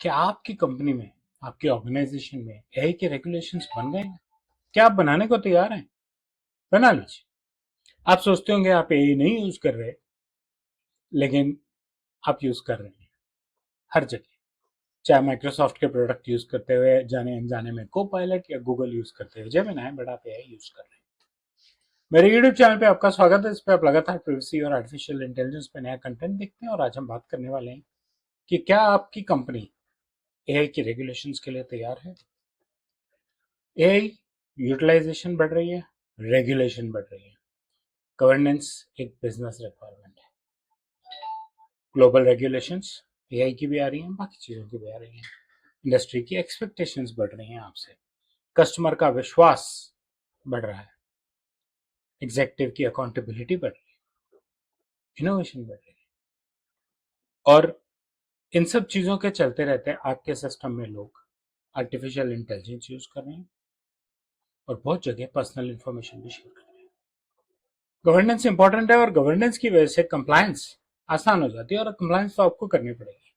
क्या आपकी कंपनी में, आपकी ऑर्गेनाइजेशन में एआई के रेगुलेशंस बन गए हैं? क्या आप बनाने को तैयार हैं? बना लीजिए। आप सोचते होंगे आप एआई नहीं यूज कर रहे, लेकिन आप यूज कर रहे हैं हर जगह। चाहे माइक्रोसॉफ्ट के प्रोडक्ट यूज करते हुए जाने अनजाने में को पायलट या गूगल यूज करते हुए जेमिनी है, बट आप एआई यूज कर रहे हैं। मेरे यूट्यूब चैनल पे आपका स्वागत है। इस पे आप लगातार प्राइवेसी और आर्टिफिशियल इंटेलिजेंस पे नया कंटेंट देखते हैं और आज हम बात करने वाले हैं कि क्या आपकी कंपनी एआई की रेगुलेशंस के लिए तैयार है। एआई यूटिलाइजेशन बढ़ रही है, रेगुलेशन बढ़ रही है, गवर्नेंस एक बिजनेस रिक्वायरमेंट है। ग्लोबल रेगुलेशंस एआई की भी आ रही हैं, बाकी चीज़ों की भी आ रही हैं। इंडस्ट्री की एक्सपेक्टेशंस बढ़ रही हैं आपसे, कस्टमर का विश्वास बढ़ रहा है, एग्जेक्टिव की अकाउंटेबिलिटी बढ़ रही है, इनोवेशन बढ़ रही है। और इन सब चीज़ों के चलते रहते आपके सिस्टम में लोग आर्टिफिशियल इंटेलिजेंस यूज कर रहे हैं और बहुत जगह पर्सनल इंफॉर्मेशन भी शेयर कर रहे हैं। गवर्नेंस इंपॉर्टेंट है और गवर्नेंस की वजह से कंप्लायंस आसान हो जाती है और कंप्लायंस तो आपको करनी पड़ेगी,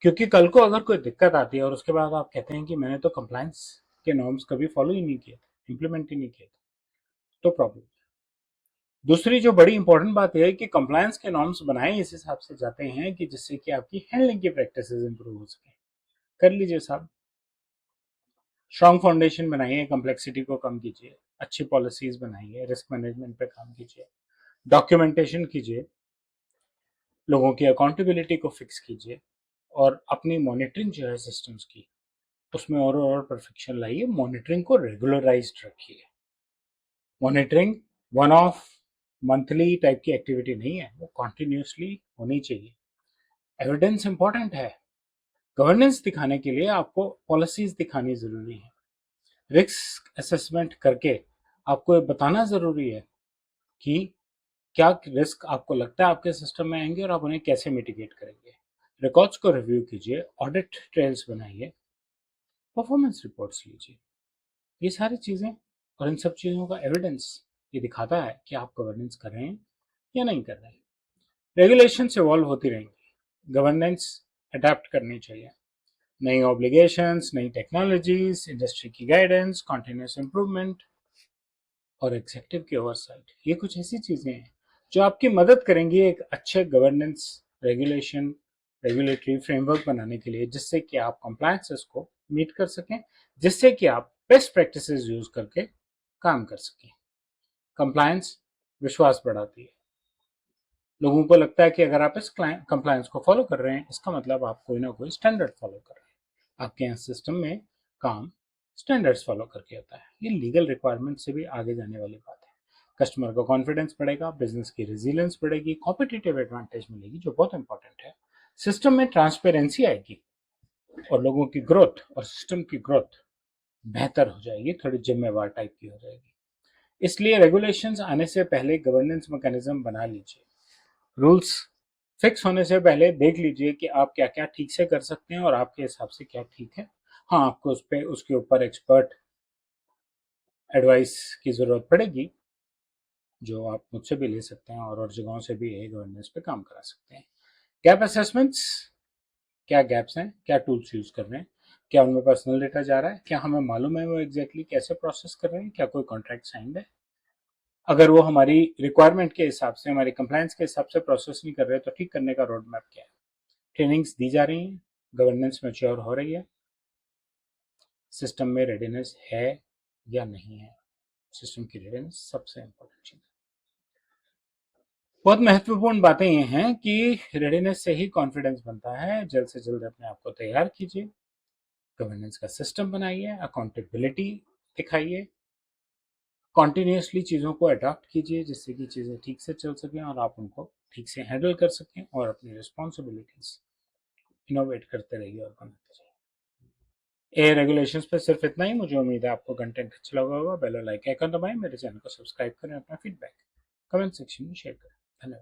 क्योंकि कल को अगर कोई दिक्कत आती है और उसके बाद आप कहते हैं कि मैंने तो कंप्लायंस के नॉर्म्स कभी फॉलो ही नहीं किए थे, इंप्लीमेंट ही नहीं किए थे, तो प्रॉब्लम। दूसरी जो बड़ी इंपॉर्टेंट बात यह है कि कंप्लायंस के नॉर्म्स बनाए इस हिसाब से जाते हैं कि जिससे कि आपकी हैंडलिंग की प्रैक्टिसेस इंप्रूव हो सके। कर लीजिए साहब, स्ट्रॉन्ग फाउंडेशन बनाइए, कॉम्प्लेक्सिटी को कम कीजिए, अच्छी पॉलिसीज बनाइए, रिस्क मैनेजमेंट पे काम कीजिए, डॉक्यूमेंटेशन कीजिए, लोगों की अकाउंटेबिलिटी को फिक्स कीजिए और अपनी मॉनिटरिंग जो है सिस्टम्स की, उसमें और परफेक्शन लाइए। मॉनिटरिंग को रेगुलराइज्ड रखिए। Monitoring one of monthly type की एक्टिविटी नहीं है, वो कॉन्टिन्यूसली होनी चाहिए। एविडेंस इंपॉर्टेंट है। गवर्नेंस दिखाने के लिए आपको पॉलिसीज दिखानी जरूरी है, रिस्क असेसमेंट करके आपको ये बताना जरूरी है कि क्या रिस्क आपको लगता है आपके सिस्टम में आएंगे और आप उन्हें कैसे मिटिगेट करेंगे। रिकॉर्ड्स को रिव्यू कीजिए, ऑडिट ट्रेल्स बनाइए, परफॉर्मेंस रिपोर्ट्स लीजिए। ये सारी चीज़ें और इन सब चीज़ों का एविडेंस ये दिखाता है कि आप गवर्नेंस कर रहे हैं या नहीं कर रहे हैं। रेगुलेशन इवॉल्व होती रहेंगी, गवर्नेंस अडेप्ट करनी चाहिए। नई ऑब्लिगेशंस, नई टेक्नोलॉजीज, इंडस्ट्री की गाइडेंस, कॉन्टिन्यूस इंप्रूवमेंट और एग्जेक्टिव की ओवरसाइट, ये कुछ ऐसी चीज़ें हैं जो आपकी मदद करेंगी एक अच्छे गवर्नेंस, रेगुलेशन, रेगुलेटरी फ्रेमवर्क बनाने के लिए, जिससे कि आप कंप्लायंसेस को मीट कर सकें, जिससे कि आप बेस्ट प्रैक्टिसेस यूज करके काम कर सकें। कंप्लायंस विश्वास बढ़ाती है। लोगों को लगता है कि अगर आप इस कंप्लायंस को फॉलो कर रहे हैं, इसका मतलब आप कोई ना कोई स्टैंडर्ड फॉलो कर रहे हैं। आपके यहाँ सिस्टम में काम स्टैंडर्ड्स फॉलो करके होता है। ये लीगल रिक्वायरमेंट से भी आगे जाने वाली बात है। कस्टमर का कॉन्फिडेंस बढ़ेगा, बिजनेस की रेजिलियंस बढ़ेगी, कॉम्पिटिटिव एडवांटेज मिलेगी, जो बहुत इंपॉर्टेंट है। सिस्टम में ट्रांसपेरेंसी आएगी और लोगों की ग्रोथ और सिस्टम की ग्रोथ बेहतर हो जाएगी, थोड़ी जिम्मेवार टाइप की हो जाएगी। इसलिए रेगुलेशंस आने से पहले गवर्नेंस मैकेनिज्म बना लीजिए। रूल्स फिक्स होने से पहले देख लीजिए कि आप क्या क्या ठीक से कर सकते हैं और आपके हिसाब से क्या ठीक है। हाँ, आपको उस पर उसके ऊपर एक्सपर्ट एडवाइस की ज़रूरत पड़ेगी, जो आप मुझसे भी ले सकते हैं और जगहों से भी ए गवर्नेंस पे काम करा सकते हैं। गैप असेसमेंट्स, क्या गैप्स हैं, क्या टूल्स यूज़ कर रहे हैं, क्या उनमें पर्सनल डेटा जा रहा है, क्या हमें मालूम है वो एग्जैक्टली कैसे प्रोसेस कर रहे हैं, क्या कोई कॉन्ट्रैक्ट साइंड है। अगर वो हमारी रिक्वायरमेंट के हिसाब से, हमारी कंप्लायंस के हिसाब से प्रोसेस नहीं कर रहे, तो ठीक करने का रोड मैप क्या है। ट्रेनिंग्स दी जा रही हैं, गवर्नेंस मैच्योर हो रही है, सिस्टम में रेडीनेस है या नहीं है। सिस्टम की रेडीनेस सबसे इंपॉर्टेंट चीज़ है। बहुत महत्वपूर्ण बातें ये हैं कि रेडीनेस से ही कॉन्फिडेंस बनता है। जल्द से जल्द अपने आप को तैयार कीजिए, गवर्नेंस का सिस्टम बनाइए, अकाउंटेबिलिटी दिखाइए, कॉन्टिन्यूसली चीज़ों को अडॉप्ट कीजिए, जिससे कि चीज़ें ठीक से चल सकें और आप उनको ठीक से हैंडल कर सकें और अपनी रिस्पॉन्सिबिलिटीज इनोवेट करते रहिए और बनाते रहिए। ए रेगुलेशंस पे सिर्फ इतना ही। मुझे उम्मीद है आपको कंटेंट अच्छा लगा होगा। बेल और लाइक आइकन दबाएं, मेरे चैनल को सब्सक्राइब करें, अपना फीडबैक कमेंट सेक्शन में शेयर करें। धन्यवाद।